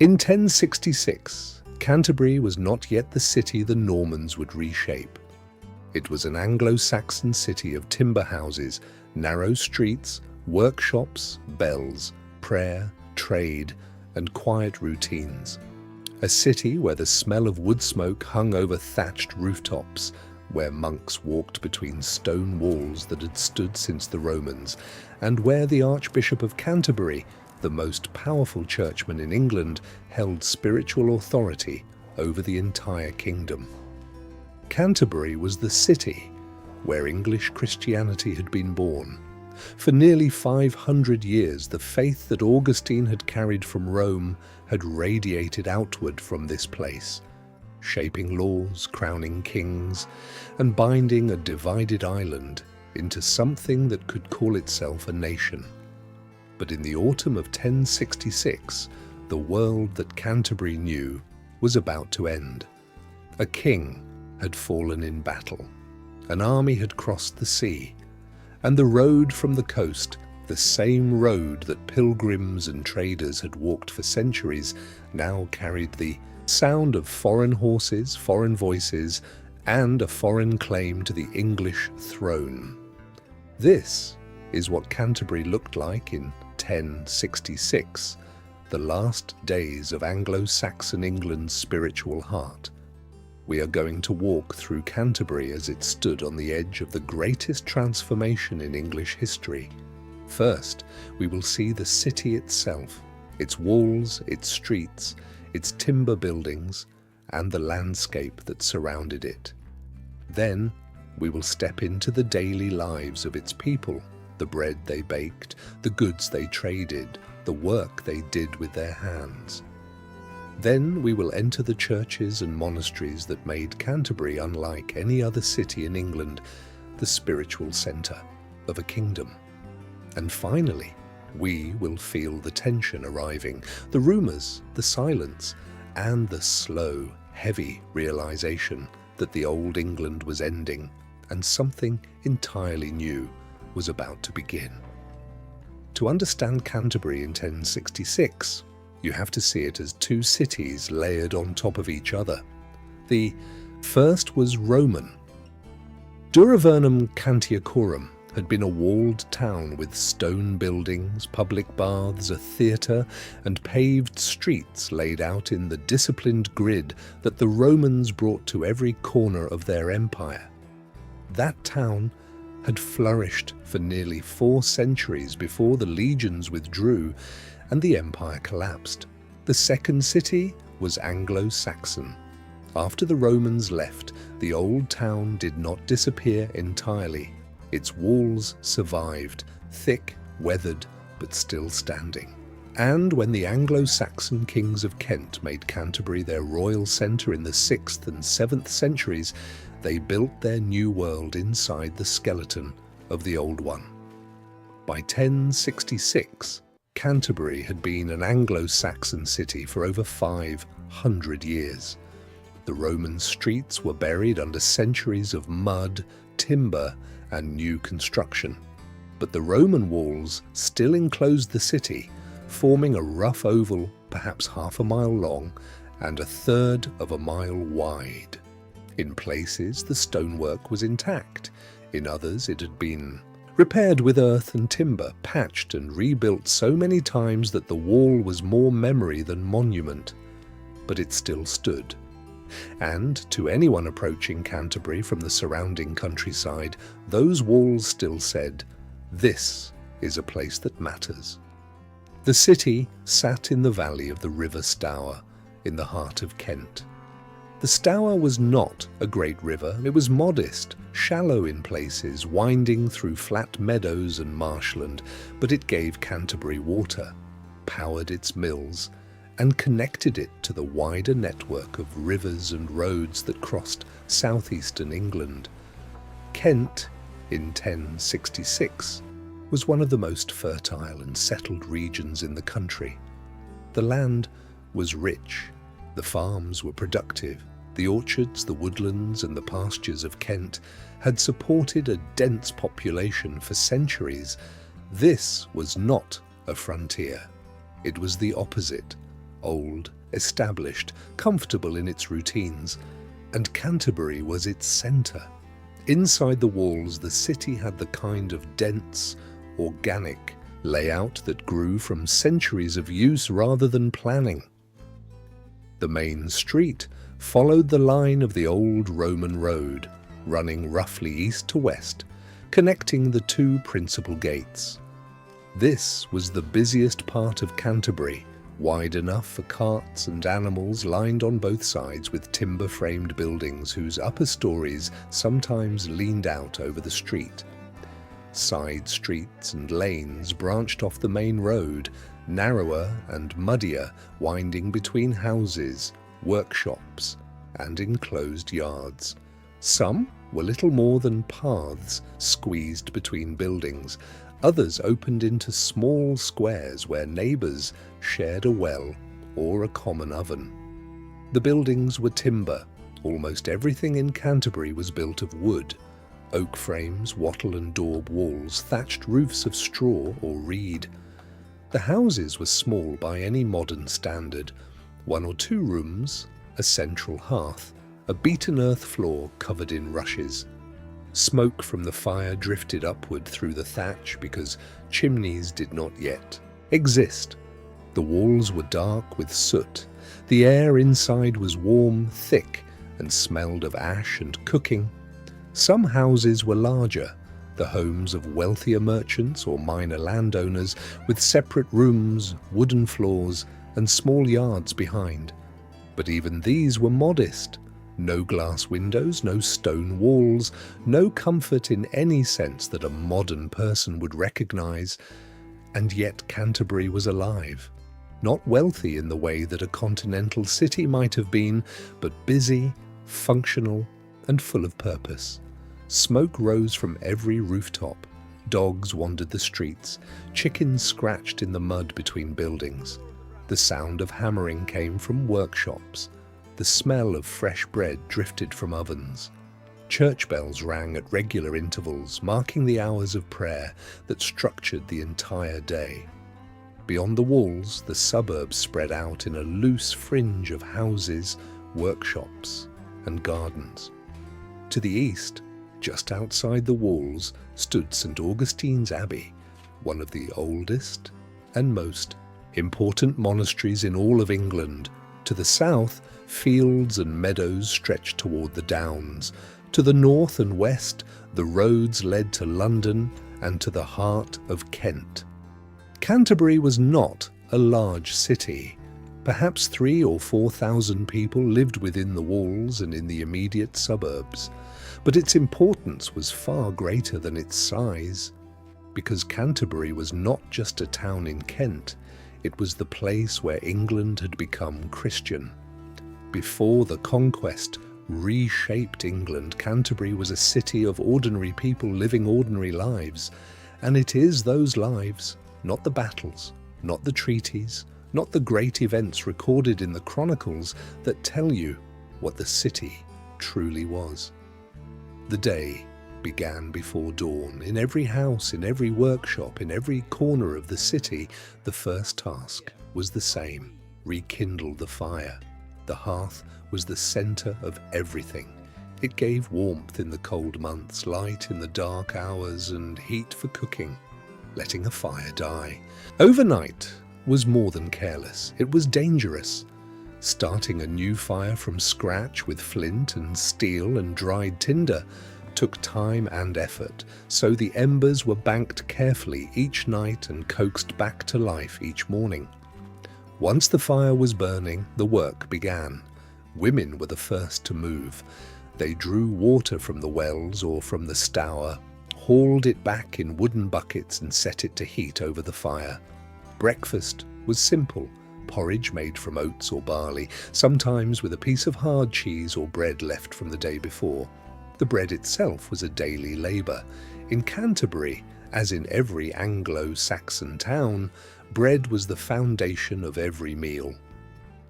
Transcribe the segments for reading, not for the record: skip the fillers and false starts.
In 1066, Canterbury was not yet the city the Normans would reshape. It was an Anglo-Saxon city of timber houses, narrow streets, workshops, bells, prayer, trade, and quiet routines. A city where the smell of wood smoke hung over thatched rooftops, where monks walked between stone walls that had stood since the Romans, and where the Archbishop of Canterbury, the most powerful churchman in England, held spiritual authority over the entire kingdom. Canterbury was the city where English Christianity had been born. For nearly 500 years, the faith that Augustine had carried from Rome had radiated outward from this place, shaping laws, crowning kings, and binding a divided island into something that could call itself a nation. But in the autumn of 1066, the world that Canterbury knew was about to end. A king had fallen in battle, an army had crossed the sea, and the road from the coast, the same road that pilgrims and traders had walked for centuries, now carried the sound of foreign horses, foreign voices, and a foreign claim to the English throne. This is what Canterbury looked like in 1066, the last days of Anglo-Saxon England's spiritual heart. We are going to walk through Canterbury as it stood on the edge of the greatest transformation in English history. First, we will see the city itself, its walls, its streets, its timber buildings, and the landscape that surrounded it. Then, we will step into the daily lives of its people, the bread they baked, the goods they traded, the work they did with their hands. Then we will enter the churches and monasteries that made Canterbury unlike any other city in England, the spiritual centre of a kingdom. And finally, we will feel the tension arriving, the rumours, the silence, and the slow, heavy realisation that the old England was ending and something entirely new was about to begin. To understand Canterbury in 1066, you have to see it as two cities layered on top of each other. The first was Roman. Duravernum Cantiacorum had been a walled town with stone buildings, public baths, a theatre, and paved streets laid out in the disciplined grid that the Romans brought to every corner of their empire. That town had flourished for nearly 4 centuries before the legions withdrew and the empire collapsed. The second city was Anglo-Saxon. After the Romans left, the old town did not disappear entirely. Its walls survived, thick, weathered, but still standing. And when the Anglo-Saxon kings of Kent made Canterbury their royal centre in the 6th and 7th centuries, they built their new world inside the skeleton of the old one. By 1066, Canterbury had been an Anglo-Saxon city for over 500 years. The Roman streets were buried under centuries of mud, timber, and new construction. But the Roman walls still enclosed the city, forming a rough oval, perhaps half a mile long, and a third of a mile wide. In places, the stonework was intact. In others, it had been repaired with earth and timber, patched and rebuilt so many times that the wall was more memory than monument. But it still stood. And to anyone approaching Canterbury from the surrounding countryside, those walls still said, "This is a place that matters." The city sat in the valley of the River Stour, in the heart of Kent. The Stour was not a great river. It was modest, shallow in places, winding through flat meadows and marshland, but it gave Canterbury water, powered its mills, and connected it to the wider network of rivers and roads that crossed southeastern England. Kent, in 1066, was one of the most fertile and settled regions in the country. The land was rich, the farms were productive, the orchards, the woodlands, and the pastures of Kent had supported a dense population for centuries. This was not a frontier. It was the opposite, old, established, comfortable in its routines, and Canterbury was its centre. Inside the walls, the city had the kind of dense, organic layout that grew from centuries of use rather than planning. The main street followed the line of the old Roman road, running roughly east to west, connecting the two principal gates. This was the busiest part of Canterbury, wide enough for carts and animals, lined on both sides with timber-framed buildings whose upper stories sometimes leaned out over the street. Side streets and lanes branched off the main road, narrower and muddier, winding between houses, workshops, and enclosed yards. Some were little more than paths squeezed between buildings. Others opened into small squares where neighbours shared a well or a common oven. The buildings were timber. Almost everything in Canterbury was built of wood. Oak frames, wattle and daub walls, thatched roofs of straw or reed. The houses were small by any modern standard. 1 or 2 rooms, a central hearth, a beaten earth floor covered in rushes. Smoke from the fire drifted upward through the thatch because chimneys did not yet exist. The walls were dark with soot. The air inside was warm, thick, and smelled of ash and cooking. Some houses were larger, the homes of wealthier merchants or minor landowners, with separate rooms, wooden floors, and small yards behind. But even these were modest. No glass windows, no stone walls, no comfort in any sense that a modern person would recognize. And yet Canterbury was alive. Not wealthy in the way that a continental city might have been, but busy, functional, and full of purpose. Smoke rose from every rooftop. Dogs wandered the streets. Chickens scratched in the mud between buildings. The sound of hammering came from workshops. The smell of fresh bread drifted from ovens. Church bells rang at regular intervals, marking the hours of prayer that structured the entire day. Beyond the walls, the suburbs spread out in a loose fringe of houses, workshops, and gardens. To the east, just outside the walls, stood St. Augustine's Abbey, one of the oldest and most important monasteries in all of England. To the south, fields and meadows stretched toward the downs. To the north and west, the roads led to London and to the heart of Kent. Canterbury was not a large city. Perhaps 3,000 or 4,000 people lived within the walls and in the immediate suburbs. But its importance was far greater than its size, because Canterbury was not just a town in Kent, it was the place where England had become Christian. Before the Conquest reshaped England, Canterbury was a city of ordinary people living ordinary lives, and it is those lives, not the battles, not the treaties, not the great events recorded in the chronicles, that tell you what the city truly was. The day began before dawn. In every house, in every workshop, in every corner of the city, the first task was the same: rekindle the fire. The hearth was the centre of everything. It gave warmth in the cold months, light in the dark hours, and heat for cooking, letting a fire die. Overnight was more than careless. It was dangerous. Starting a new fire from scratch with flint and steel and dried tinder took time and effort, so the embers were banked carefully each night and coaxed back to life each morning. Once the fire was burning, the work began. Women were the first to move. They drew water from the wells or from the Stour, hauled it back in wooden buckets and set it to heat over the fire. Breakfast was simple: porridge made from oats or barley, sometimes with a piece of hard cheese or bread left from the day before. The bread itself was a daily labour. In Canterbury, as in every Anglo-Saxon town, bread was the foundation of every meal.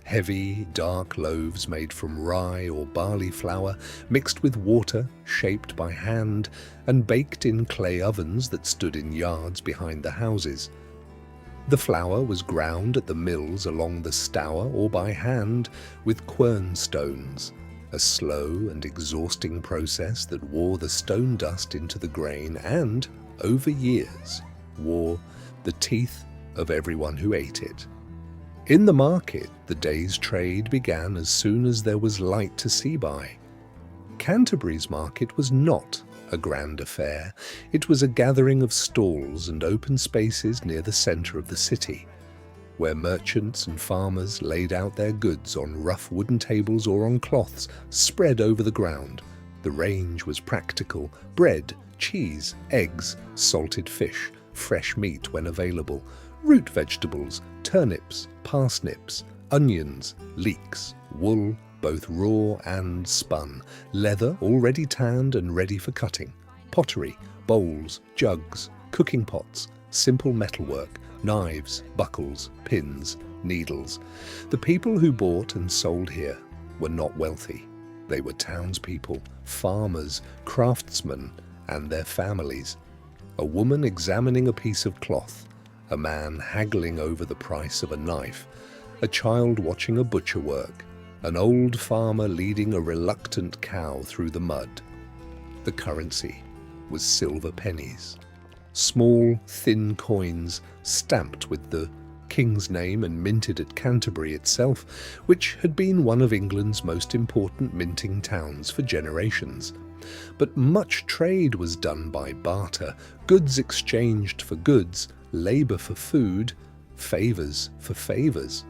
Heavy, dark loaves made from rye or barley flour, mixed with water, shaped by hand, and baked in clay ovens that stood in yards behind the houses. The flour was ground at the mills along the Stour or by hand with quern stones, a slow and exhausting process that wore the stone dust into the grain and, over years, wore the teeth of everyone who ate it. In the market, the day's trade began as soon as there was light to see by. Canterbury's market was not a grand affair. It was a gathering of stalls and open spaces near the centre of the city, where merchants and farmers laid out their goods on rough wooden tables or on cloths spread over the ground. The range was practical: bread, cheese, eggs, salted fish, fresh meat when available, root vegetables, turnips, parsnips, onions, leeks, wool, both raw and spun, leather already tanned and ready for cutting, pottery, bowls, jugs, cooking pots, simple metalwork, knives, buckles, pins, needles. The people who bought and sold here were not wealthy. They were townspeople, farmers, craftsmen, and their families. A woman examining a piece of cloth, a man haggling over the price of a knife, a child watching a butcher work, an old farmer leading a reluctant cow through the mud. The currency was silver pennies, small, thin coins stamped with the king's name and minted at Canterbury itself, which had been one of England's most important minting towns for generations. But much trade was done by barter, goods exchanged for goods, labour for food, favours for favours.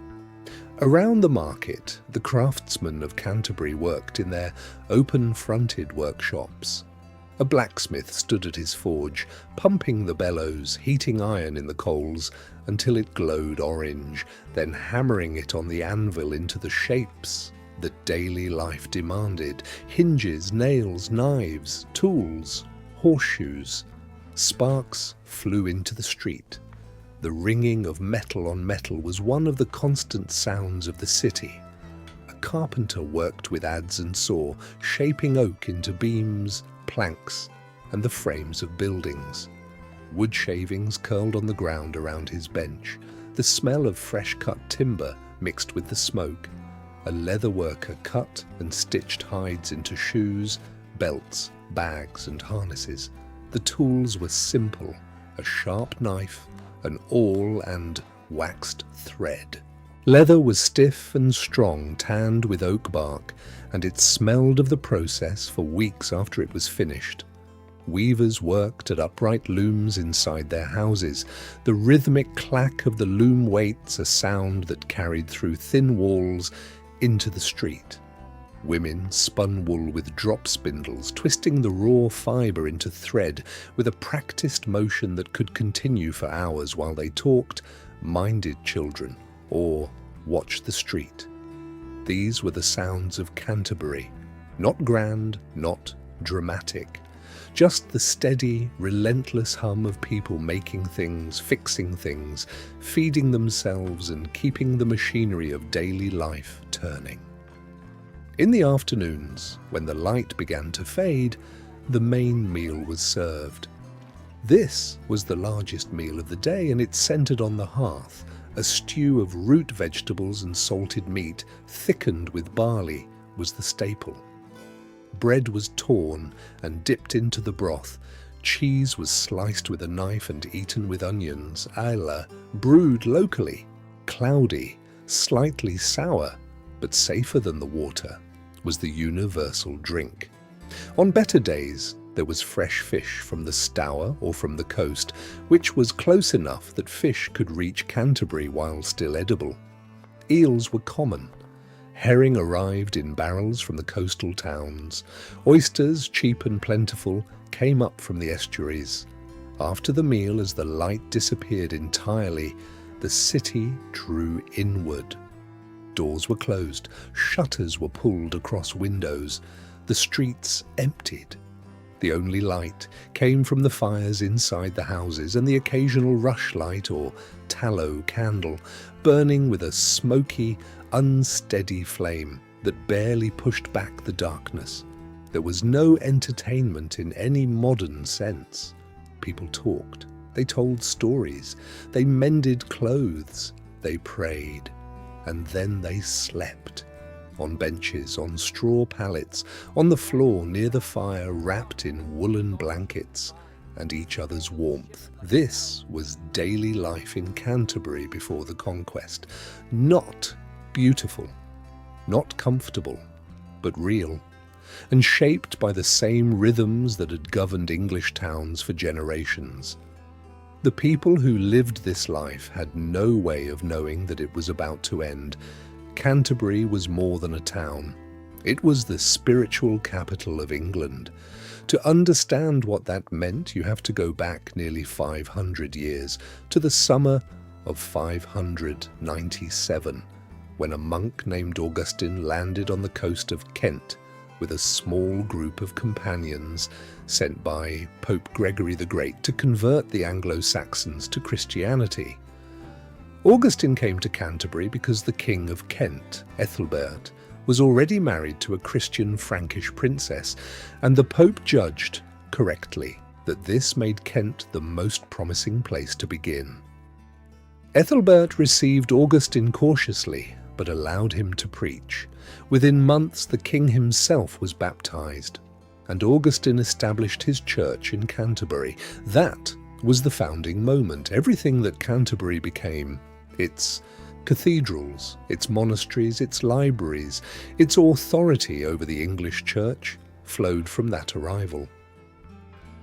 Around the market, the craftsmen of Canterbury worked in their open-fronted workshops. A blacksmith stood at his forge, pumping the bellows, heating iron in the coals until it glowed orange, then hammering it on the anvil into the shapes that daily life demanded: hinges, nails, knives, tools, horseshoes. Sparks flew into the street. The ringing of metal on metal was one of the constant sounds of the city. A carpenter worked with adze and saw, shaping oak into beams, planks, and the frames of buildings. Wood shavings curled on the ground around his bench, the smell of fresh-cut timber mixed with the smoke. A leather worker cut and stitched hides into shoes, belts, bags, and harnesses. The tools were simple: a sharp knife, an awl, and waxed thread. Leather was stiff and strong, tanned with oak bark, and it smelled of the process for weeks after it was finished. Weavers worked at upright looms inside their houses, the rhythmic clack of the loom weights a sound that carried through thin walls into the street. Women spun wool with drop spindles, twisting the raw fibre into thread with a practiced motion that could continue for hours while they talked, minded children, or watched the street. These were the sounds of Canterbury, not grand, not dramatic, just the steady, relentless hum of people making things, fixing things, feeding themselves and keeping the machinery of daily life turning. In the afternoons, when the light began to fade, the main meal was served. This was the largest meal of the day, and it centered on the hearth. A stew of root vegetables and salted meat, thickened with barley, was the staple. Bread was torn and dipped into the broth. Cheese was sliced with a knife and eaten with onions. Islay, brewed locally, cloudy, slightly sour, but safer than the water, was the universal drink. On better days, there was fresh fish from the Stour or from the coast, which was close enough that fish could reach Canterbury while still edible. Eels were common. Herring arrived in barrels from the coastal towns. Oysters, cheap and plentiful, came up from the estuaries. After the meal, as the light disappeared entirely, the city drew inward. Doors were closed, shutters were pulled across windows. The streets emptied. The only light came from the fires inside the houses and the occasional rushlight or tallow candle, burning with a smoky, unsteady flame that barely pushed back the darkness. There was no entertainment in any modern sense. People talked. They told stories. They mended clothes. They prayed. And then they slept. On benches, on straw pallets, on the floor near the fire, wrapped in woolen blankets and each other's warmth. This was daily life in Canterbury before the conquest. Not beautiful, not comfortable, but real, and shaped by the same rhythms that had governed English towns for generations. The people who lived this life had no way of knowing that it was about to end. Canterbury was more than a town. It was the spiritual capital of England. To understand what that meant, you have to go back nearly 500 years, to the summer of 597, when a monk named Augustine landed on the coast of Kent with a small group of companions sent by Pope Gregory the Great to convert the Anglo-Saxons to Christianity. Augustine came to Canterbury because the King of Kent, Ethelbert, was already married to a Christian Frankish princess, and the Pope judged, correctly, that this made Kent the most promising place to begin. Ethelbert received Augustine cautiously, but allowed him to preach. Within months, the king himself was baptized, and Augustine established his church in Canterbury. That was the founding moment. Everything that Canterbury became, its cathedrals, its monasteries, its libraries, its authority over the English church, flowed from that arrival.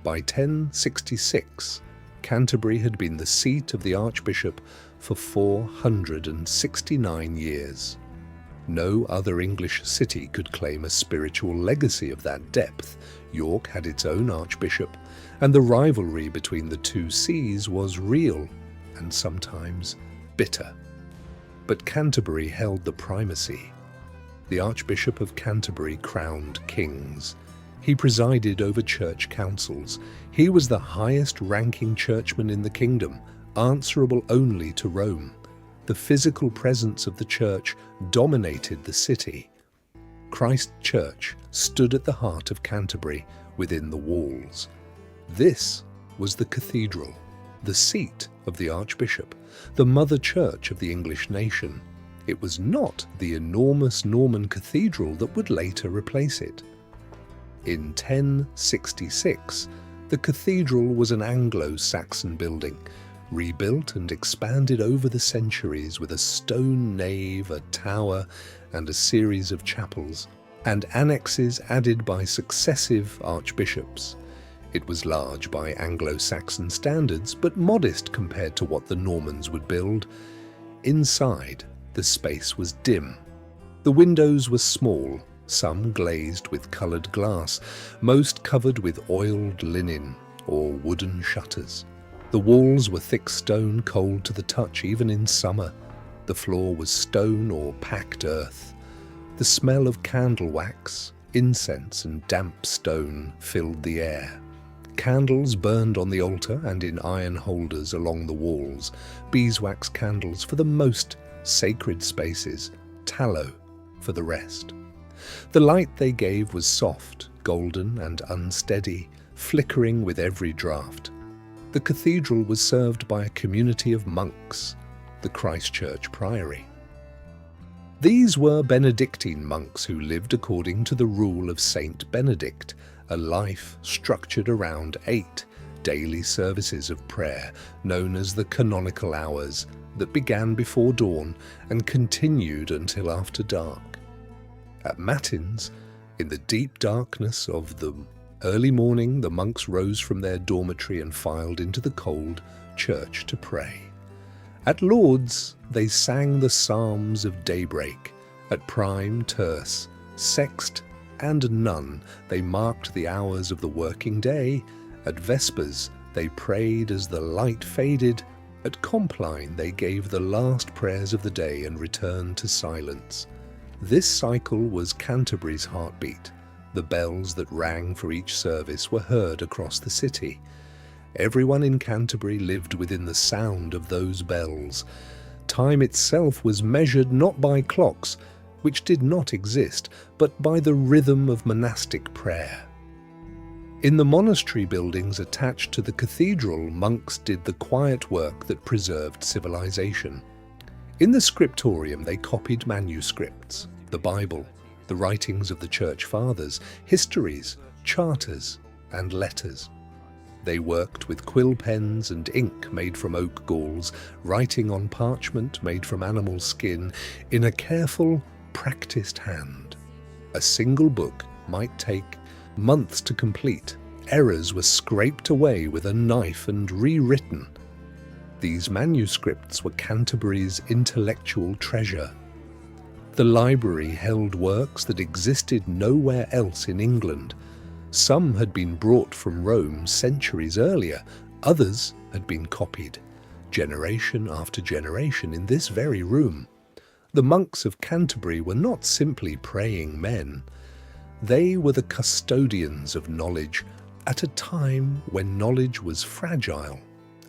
By 1066, Canterbury had been the seat of the Archbishop for 469 years. No other English city could claim a spiritual legacy of that depth. York had its own archbishop, and the rivalry between the two sees was real and sometimes bitter. But Canterbury held the primacy. The Archbishop of Canterbury crowned kings. He presided over church councils. He was the highest-ranking churchman in the kingdom, answerable only to Rome. The physical presence of the church dominated the city. Christ Church stood at the heart of Canterbury, within the walls. This was the cathedral, the seat of the Archbishop, the mother church of the English nation. It was not the enormous Norman cathedral that would later replace it. In 1066, the cathedral was an Anglo-Saxon building, rebuilt and expanded over the centuries with a stone nave, a tower, and a series of chapels, and annexes added by successive archbishops. It was large by Anglo-Saxon standards, but modest compared to what the Normans would build. Inside, the space was dim. The windows were small, some glazed with coloured glass, most covered with oiled linen or wooden shutters. The walls were thick stone, cold to the touch even in summer. The floor was stone or packed earth. The smell of candle wax, incense and damp stone filled the air. Candles burned on the altar and in iron holders along the walls, beeswax candles for the most sacred spaces, tallow for the rest. The light they gave was soft, golden and unsteady, flickering with every draught. The cathedral was served by a community of monks, the Christ Church Priory. These were Benedictine monks who lived according to the rule of Saint Benedict, a life structured around 8 daily services of prayer, known as the canonical hours, that began before dawn and continued until after dark. At matins, in the deep darkness of the early morning, the monks rose from their dormitory and filed into the cold church to pray. At lauds, they sang the psalms of daybreak. At prime, terce, sext, and none, they marked the hours of the working day. At vespers, they prayed as the light faded. At compline, they gave the last prayers of the day and returned to silence. This cycle was Canterbury's heartbeat. The bells that rang for each service were heard across the city. Everyone in Canterbury lived within the sound of those bells. Time itself was measured not by clocks, which did not exist, but by the rhythm of monastic prayer. In the monastery buildings attached to the cathedral, monks did the quiet work that preserved civilization. In the scriptorium, they copied manuscripts, the Bible, the writings of the Church Fathers, histories, charters, and letters. They worked with quill pens and ink made from oak galls, writing on parchment made from animal skin, in a careful, practiced hand. A single book might take months to complete. Errors were scraped away with a knife and rewritten. These manuscripts were Canterbury's intellectual treasure. The library held works that existed nowhere else in England. Some had been brought from Rome centuries earlier, others had been copied, generation after generation, in this very room. The monks of Canterbury were not simply praying men. They were the custodians of knowledge at a time when knowledge was fragile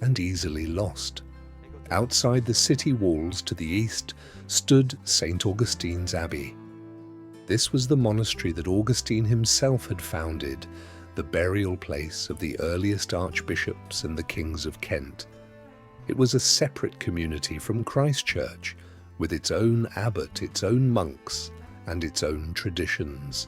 and easily lost. Outside the city walls to the east stood St. Augustine's Abbey. This was the monastery that Augustine himself had founded, the burial place of the earliest archbishops and the kings of Kent. It was a separate community from Christ Church, with its own abbot, its own monks, and its own traditions.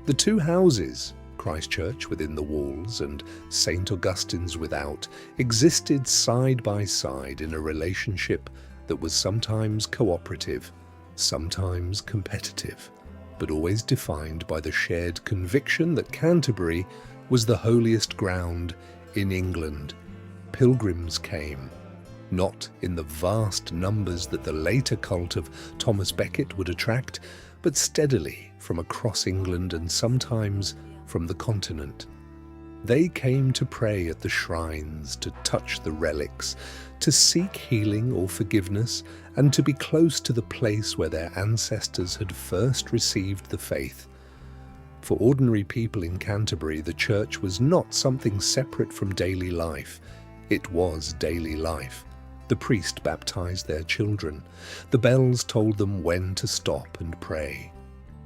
The two houses, Christ Church within the walls and St. Augustine's without, existed side by side in a relationship that was sometimes cooperative, sometimes competitive, but always defined by the shared conviction that Canterbury was the holiest ground in England. Pilgrims came, not in the vast numbers that the later cult of Thomas Becket would attract, but steadily from across England and sometimes from the continent. They came to pray at the shrines, to touch the relics, to seek healing or forgiveness, and to be close to the place where their ancestors had first received the faith. For ordinary people in Canterbury, the church was not something separate from daily life. It was daily life. The priest baptized their children. The bells told them when to stop and pray.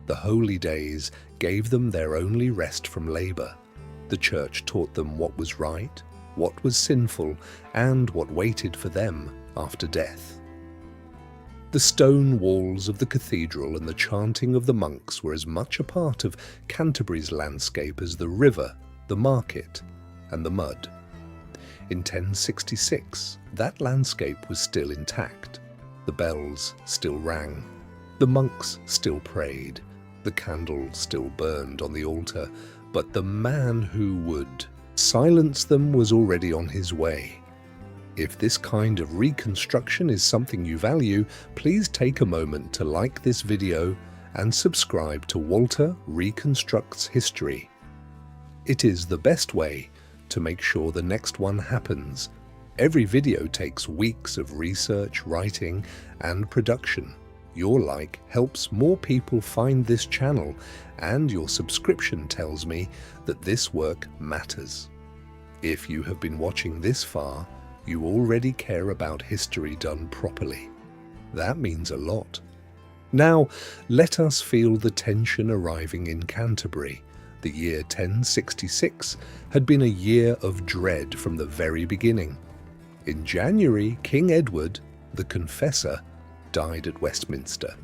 The holy days gave them their only rest from labor. The church taught them what was right, what was sinful, and what waited for them after death. The stone walls of the cathedral and the chanting of the monks were as much a part of Canterbury's landscape as the river, the market, and the mud. In 1066, that landscape was still intact. The bells still rang. The monks still prayed. The candle still burned on the altar, but the man who would silence them was already on his way. If this kind of reconstruction is something you value, please take a moment to like this video and subscribe to Walter Reconstructs History. It is the best way to make sure the next one happens. Every video takes weeks of research, writing, and production. Your like helps more people find this channel, and your subscription tells me that this work matters. If you have been watching this far, you already care about history done properly. That means a lot. Now, let us feel the tension arriving in Canterbury. The year 1066 had been a year of dread from the very beginning. In January, King Edward, the Confessor, died at Westminster.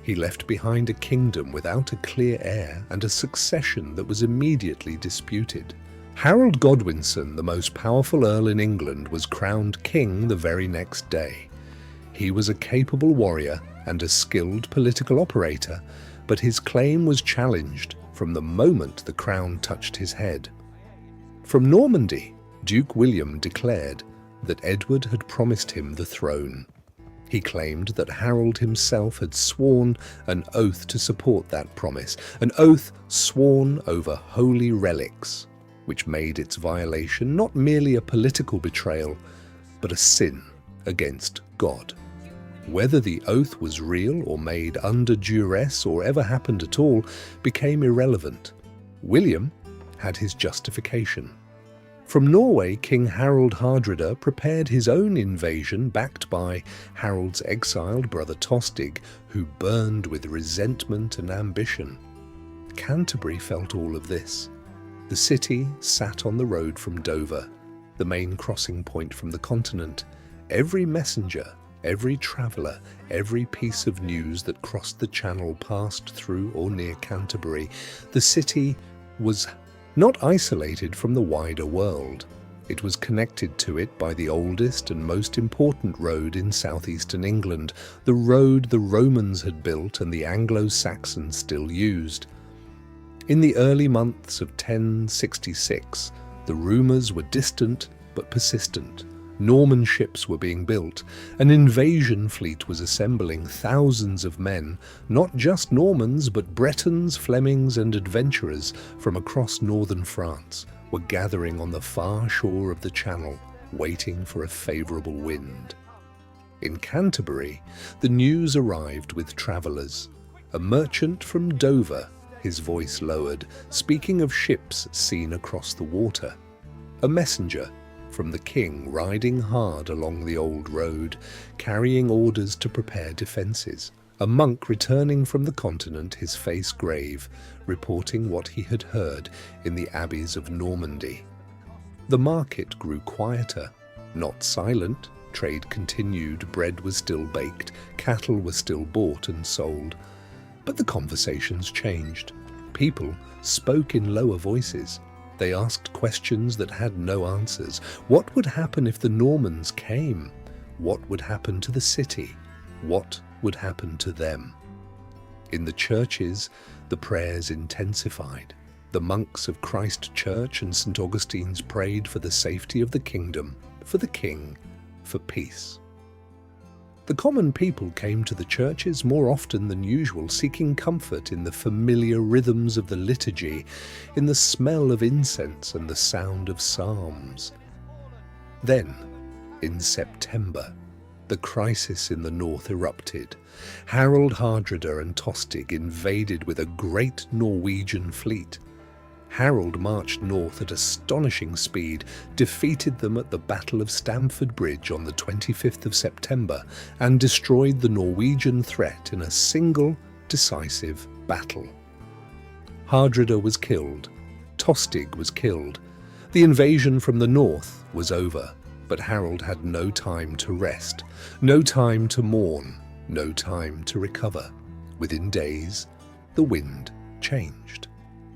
He left behind a kingdom without a clear heir and a succession that was immediately disputed. Harold Godwinson, the most powerful earl in England, was crowned king the very next day. He was a capable warrior and a skilled political operator, but his claim was challenged from the moment the crown touched his head. From Normandy, Duke William declared that Edward had promised him the throne. He claimed that Harold himself had sworn an oath to support that promise, an oath sworn over holy relics, which made its violation not merely a political betrayal, but a sin against God. Whether the oath was real or made under duress or ever happened at all became irrelevant. William had his justification. From Norway, King Harald Hardrada prepared his own invasion backed by Harold's exiled brother Tostig, who burned with resentment and ambition. Canterbury felt all of this. The city sat on the road from Dover, the main crossing point from the continent. Every messenger, every traveller, every piece of news that crossed the channel passed through or near Canterbury. The city was not isolated from the wider world. It was connected to it by the oldest and most important road in southeastern England, the road the Romans had built and the Anglo-Saxons still used. In the early months of 1066, the rumours were distant but persistent. Norman ships were being built. An invasion fleet was assembling, thousands of men, not just Normans but Bretons, Flemings and adventurers from across northern France were gathering on the far shore of the Channel, waiting for a favourable wind. In Canterbury, the news arrived with travellers. A merchant from Dover, his voice lowered, speaking of ships seen across the water. A messenger from the king riding hard along the old road, carrying orders to prepare defences. A monk returning from the continent, his face grave, reporting what he had heard in the abbeys of Normandy. The market grew quieter, not silent. Trade continued, bread was still baked, cattle were still bought and sold. But the conversations changed. People spoke in lower voices. They asked questions that had no answers. What would happen if the Normans came? What would happen to the city? What would happen to them? In the churches, the prayers intensified. The monks of Christ Church and St. Augustine's prayed for the safety of the kingdom, for the king, for peace. The common people came to the churches more often than usual, seeking comfort in the familiar rhythms of the liturgy, in the smell of incense and the sound of psalms. Then, in September, the crisis in the north erupted. Harald Hardrada and Tostig invaded with a great Norwegian fleet. Harold marched north at astonishing speed, defeated them at the Battle of Stamford Bridge on the 25th of September, and destroyed the Norwegian threat in a single, decisive battle. Hardrada was killed. Tostig was killed. The invasion from the north was over, but Harold had no time to rest, no time to mourn, no time to recover. Within days, the wind changed.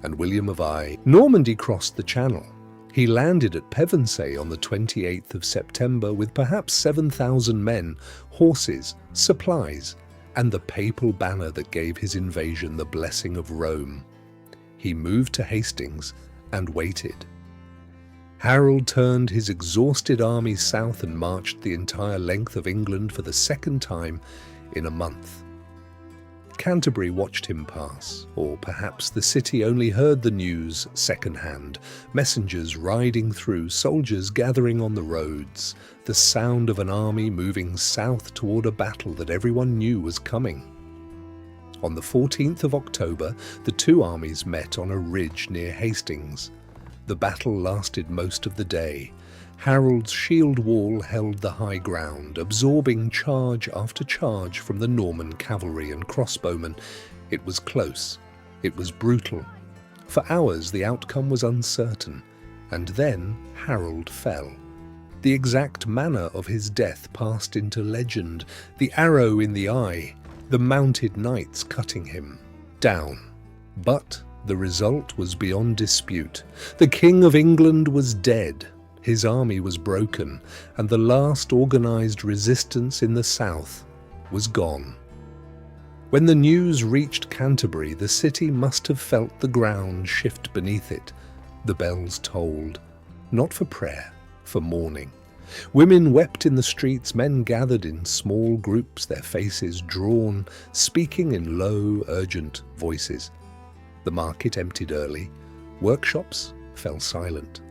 And William of Normandy crossed the Channel. He landed at Pevensey on the 28th of September with perhaps 7,000 men, horses, supplies, and the papal banner that gave his invasion the blessing of Rome. He moved to Hastings and waited. Harold turned his exhausted army south and marched the entire length of England for the second time in a month. Canterbury watched him pass, or perhaps the city only heard the news second-hand, messengers riding through, soldiers gathering on the roads, the sound of an army moving south toward a battle that everyone knew was coming. On the 14th of October, the two armies met on a ridge near Hastings. The battle lasted most of the day. Harold's shield wall held the high ground, absorbing charge after charge from the Norman cavalry and crossbowmen. It was close. It was brutal. For hours the outcome was uncertain, and then Harold fell. The exact manner of his death passed into legend, the arrow in the eye, the mounted knights cutting him down. But the result was beyond dispute. The King of England was dead. His army was broken, and the last organised resistance in the south was gone. When the news reached Canterbury, the city must have felt the ground shift beneath it. The bells tolled, not for prayer, for mourning. Women wept in the streets, men gathered in small groups, their faces drawn, speaking in low, urgent voices. The market emptied early. Workshops fell silent.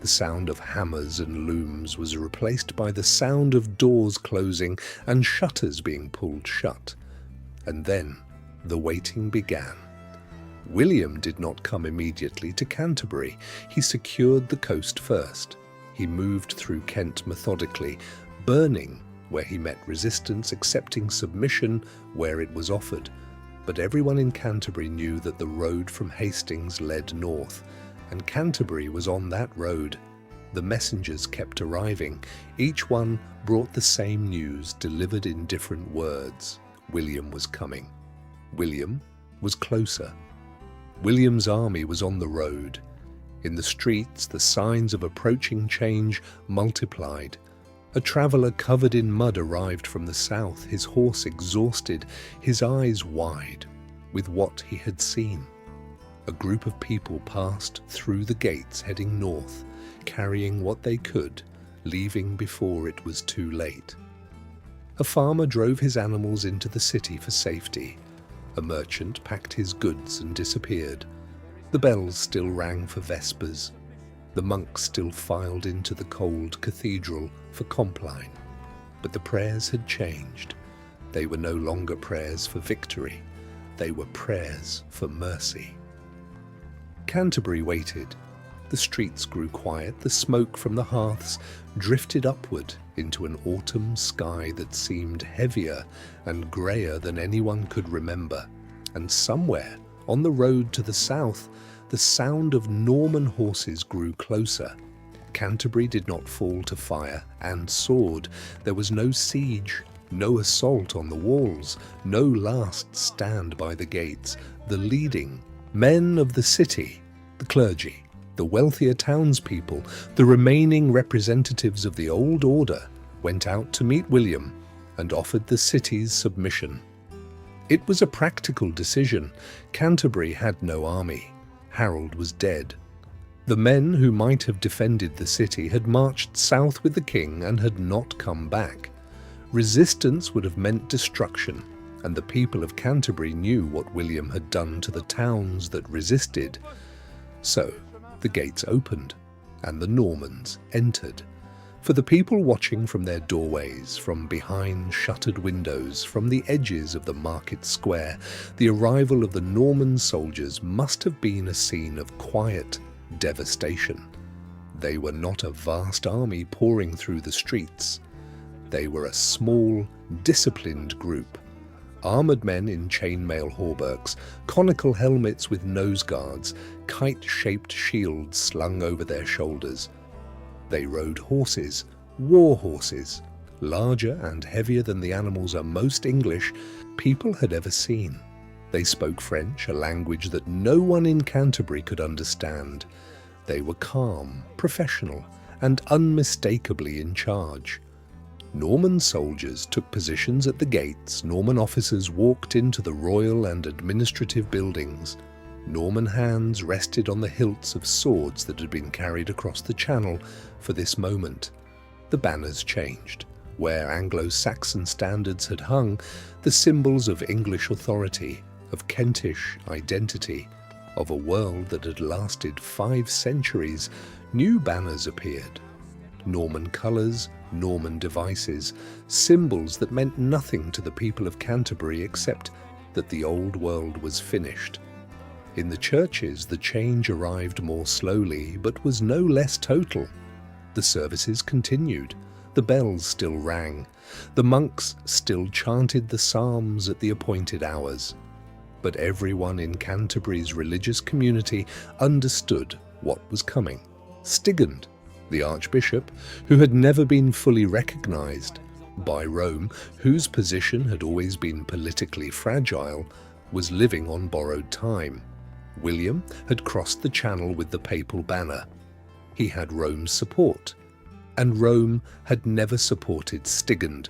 The sound of hammers and looms was replaced by the sound of doors closing and shutters being pulled shut. And then the waiting began. William did not come immediately to Canterbury. He secured the coast first. He moved through Kent methodically, burning where he met resistance, accepting submission where it was offered. But everyone in Canterbury knew that the road from Hastings led north, and Canterbury was on that road. The messengers kept arriving. Each one brought the same news, delivered in different words. William was coming. William was closer. William's army was on the road. In the streets, the signs of approaching change multiplied. A traveller covered in mud arrived from the south, his horse exhausted, his eyes wide with what he had seen. A group of people passed through the gates heading north, carrying what they could, leaving before it was too late. A farmer drove his animals into the city for safety. A merchant packed his goods and disappeared. The bells still rang for vespers. The monks still filed into the cold cathedral for Compline. But the prayers had changed. They were no longer prayers for victory. They were prayers for mercy. Canterbury waited. The streets grew quiet. The smoke from the hearths drifted upward into an autumn sky that seemed heavier and greyer than anyone could remember. And somewhere on the road to the south, the sound of Norman horses grew closer. Canterbury did not fall to fire and sword. There was no siege, no assault on the walls, no last stand by the gates. The leading men of the city, the clergy, the wealthier townspeople, the remaining representatives of the old order, went out to meet William and offered the city's submission. It was a practical decision. Canterbury had no army. Harold was dead. The men who might have defended the city had marched south with the king and had not come back. Resistance would have meant destruction, and the people of Canterbury knew what William had done to the towns that resisted. So the gates opened, and the Normans entered. For the people watching from their doorways, from behind shuttered windows, from the edges of the market square, the arrival of the Norman soldiers must have been a scene of quiet devastation. They were not a vast army pouring through the streets. They were a small, disciplined group. Armoured men in chainmail hauberks, conical helmets with nose guards, kite-shaped shields slung over their shoulders. They rode horses, war horses, larger and heavier than the animals most English people had ever seen. They spoke French, a language that no one in Canterbury could understand. They were calm, professional, and unmistakably in charge. Norman soldiers took positions at the gates. Norman officers walked into the royal and administrative buildings. Norman hands rested on the hilts of swords that had been carried across the channel for this moment. The banners changed. Where Anglo-Saxon standards had hung, the symbols of English authority, of Kentish identity, of a world that had lasted 5 centuries, new banners appeared. Norman colours, Norman devices, symbols that meant nothing to the people of Canterbury except that the old world was finished. In the churches, the change arrived more slowly, but was no less total. The services continued. The bells still rang. The monks still chanted the psalms at the appointed hours. But everyone in Canterbury's religious community understood what was coming. Stigand, the Archbishop, who had never been fully recognised by Rome, whose position had always been politically fragile, was living on borrowed time. William had crossed the channel with the papal banner. He had Rome's support, and Rome had never supported Stigand.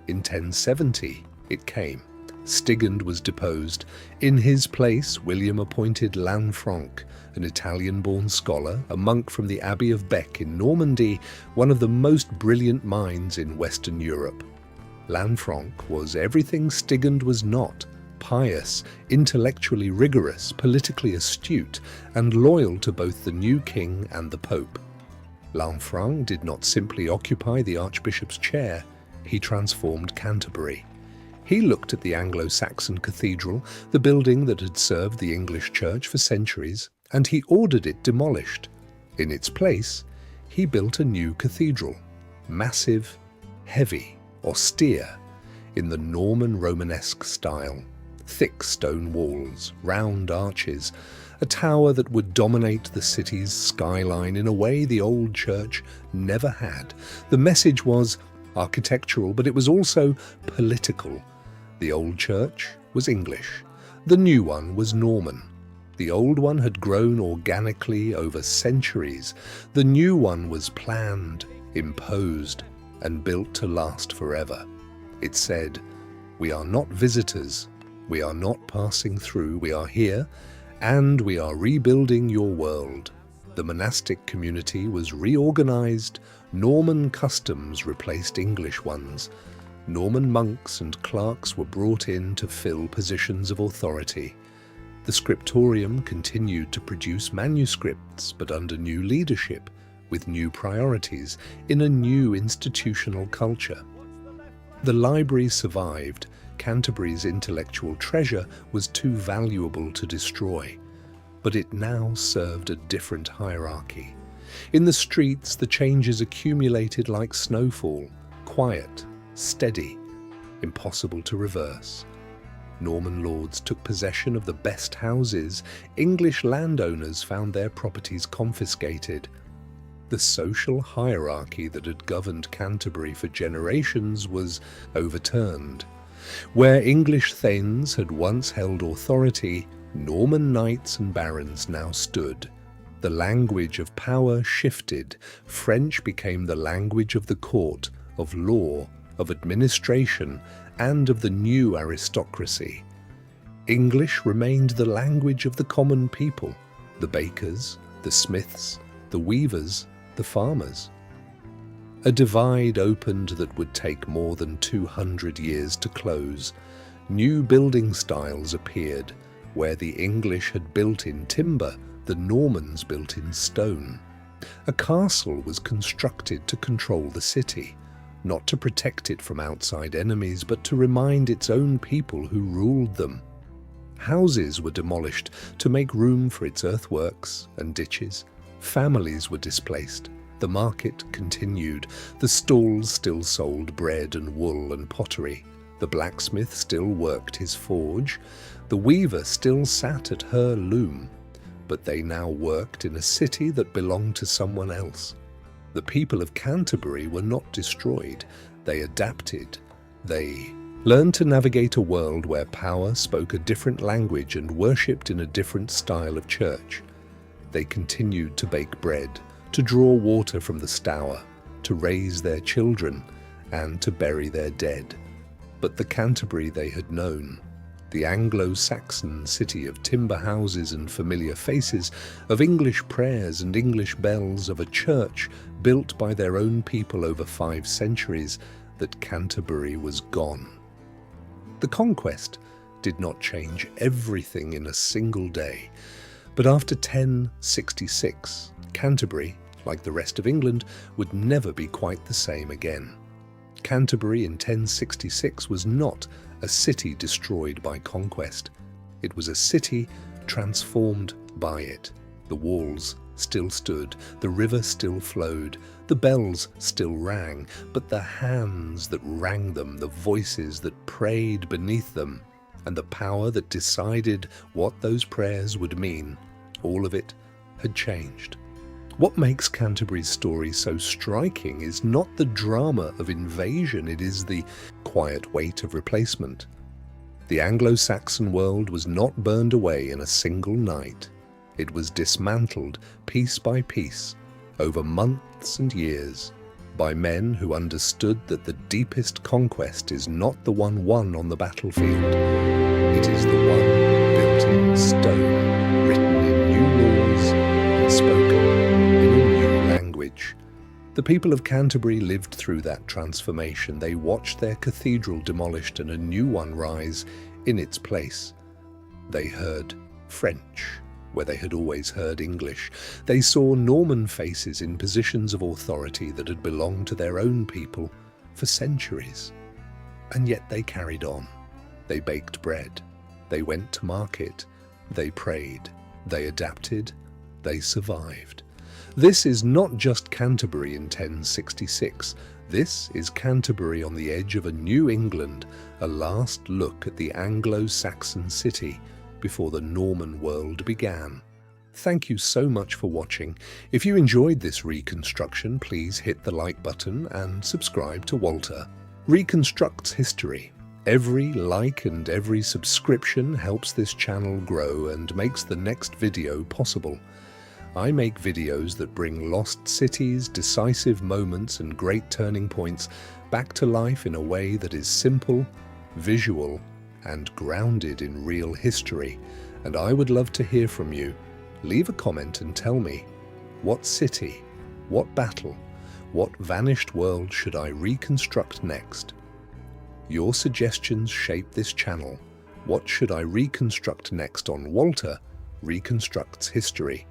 In 1070, it came. Stigand was deposed. In his place, William appointed Lanfranc, an Italian-born scholar, a monk from the Abbey of Bec in Normandy, one of the most brilliant minds in Western Europe. Lanfranc was everything Stigand was not: pious, intellectually rigorous, politically astute, and loyal to both the new king and the Pope. Lanfranc did not simply occupy the Archbishop's chair, he transformed Canterbury. He looked at the Anglo-Saxon Cathedral, the building that had served the English Church for centuries, and he ordered it demolished. In its place, he built a new cathedral, massive, heavy, austere, in the Norman Romanesque style. Thick stone walls, round arches, a tower that would dominate the city's skyline in a way the old church never had. The message was architectural, but it was also political. The old church was English. The new one was Norman. The old one had grown organically over centuries. The new one was planned, imposed, and built to last forever. It said, "We are not visitors. We are not passing through. We are here, and we are rebuilding your world." The monastic community was reorganized. Norman customs replaced English ones. Norman monks and clerks were brought in to fill positions of authority. The scriptorium continued to produce manuscripts, but under new leadership, with new priorities, in a new institutional culture. The library survived. Canterbury's intellectual treasure was too valuable to destroy, but it now served a different hierarchy. In the streets, the changes accumulated like snowfall, quiet, steady, impossible to reverse. Norman lords took possession of the best houses. English landowners found their properties confiscated. The social hierarchy that had governed Canterbury for generations was overturned. Where English thanes had once held authority, Norman knights and barons now stood. The language of power shifted. French became the language of the court, of law, of administration, and of the new aristocracy. English remained the language of the common people, the bakers, the smiths, the weavers, the farmers. A divide opened that would take more than 200 years to close. New building styles appeared. Where the English had built in timber, the Normans built in stone. A castle was constructed to control the city, not to protect it from outside enemies, but to remind its own people who ruled them. Houses were demolished to make room for its earthworks and ditches. Families were displaced. The market continued. The stalls still sold bread and wool and pottery. The blacksmith still worked his forge. The weaver still sat at her loom. But they now worked in a city that belonged to someone else. The people of Canterbury were not destroyed. They adapted. They learned to navigate a world where power spoke a different language and worshipped in a different style of church. They continued to bake bread, to draw water from the Stour, to raise their children, and to bury their dead. But the Canterbury they had known, the Anglo-Saxon city of timber houses and familiar faces, of English prayers and English bells, of a church built by their own people over 5 centuries, that Canterbury was gone. The conquest did not change everything in a single day, but after 1066, Canterbury, like the rest of England, would never be quite the same again. Canterbury in 1066 was not a city destroyed by conquest. It was a city transformed by it. The walls still stood, the river still flowed, the bells still rang, but the hands that rang them, the voices that prayed beneath them, and the power that decided what those prayers would mean, all of it had changed. What makes Canterbury's story so striking is not the drama of invasion, it is the quiet weight of replacement. The Anglo-Saxon world was not burned away in a single night. It was dismantled piece by piece, over months and years, by men who understood that the deepest conquest is not the one won on the battlefield. It is the one built in stone, written in new laws, and spoken in a new language. The people of Canterbury lived through that transformation. They watched their cathedral demolished and a new one rise in its place. They heard French where they had always heard English. They saw Norman faces in positions of authority that had belonged to their own people for centuries. And yet they carried on. They baked bread. They went to market. They prayed. They adapted. They survived. This is not just Canterbury in 1066. This is Canterbury on the edge of a new England, a last look at the Anglo-Saxon city before the Norman world began. Thank you so much for watching. If you enjoyed this reconstruction, please hit the like button and subscribe to Walter. Reconstructs history. Every like and every subscription helps this channel grow and makes the next video possible. I make videos that bring lost cities, decisive moments and great turning points back to life in a way that is simple, visual and grounded in real history. And I would love to hear from you. Leave a comment and tell me, what city, what battle, what vanished world should I reconstruct next? Your suggestions shape this channel. What should I reconstruct next on Walter Reconstructs History?